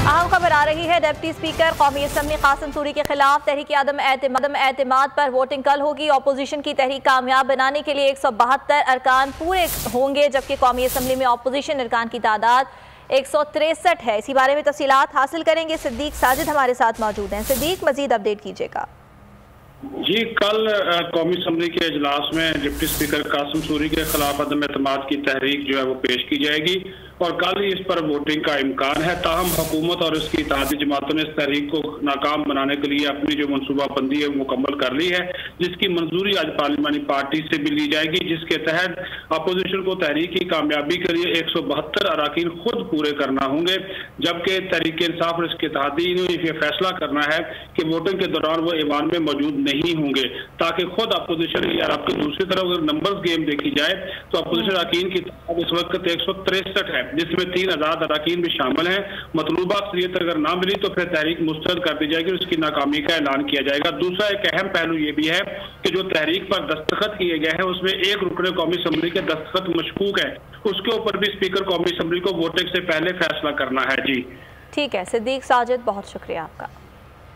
अहम खबर आ रही है। डिप्टी स्पीकर कौमी असम्बली कासिम सूरी के खिलाफ तहरीक अदम एतमाद पर वोटिंग कल होगी। अपोजिशन की तहरीक कामयाब बनाने के लिए 172 अरकान पूरे होंगे, जबकि कौमी असम्बली में अपोजिशन अरकान की तादाद 163 है। इसी बारे में तफसीलात हासिल करेंगे। सिद्दीक साजिद हमारे साथ मौजूद हैं। सिद्दीक, मजीद अपडेट कीजिएगा। जी, कल कौमी असम्बली के इजलास में डिप्टी स्पीकर कासिम सूरी के खिलाफ अदम एतमाद की तहरीक जो है वो पेश की जाएगी और कल ही इस पर वोटिंग का इम्कान है। ताहम हुकूमत और इसकी इत्तेहादी जमातों ने इस तहरीक को नाकाम बनाने के लिए अपनी जो मनसूबाबंदी है वो मुकम्मल कर ली है, जिसकी मंजूरी आज पार्लिमानी पार्टी से भी ली जाएगी, जिसके तहत अपोजिशन को तहरीक की कामयाबी के लिए 172 अराकीन खुद पूरे करना होंगे, जबकि तहरीक इंसाफ और इसके इत्तेहादी ने यह फैसला करना है कि वोटिंग के दौरान वो ईवान में मौजूद नहीं होंगे, ताकि खुद अपोजिशन या आपकी दूसरी तरफ अगर नंबर्स गेम देखी जाए तो अपोजिशन अराकीन की तादाद इस वक्त 163 है, जिसमें 3 आजाद अराकीन भी शामिल हैं। मतलूबा अक्सरियत अगर ना मिली तो फिर तहरीक मुस्तरद कर दी जाएगी और उसकी नाकामी का ऐलान किया जाएगा। दूसरा एक अहम पहलू ये भी है कि जो तहरीक पर दस्तखत किए गए हैं उसमें एक रुकने कौमी असम्बली के दस्तखत मशकूक है, उसके ऊपर भी स्पीकर कौमी असम्बली को वोटिंग से पहले फैसला करना है। जी ठीक है सिद्दीक साजिद, बहुत शुक्रिया आपका।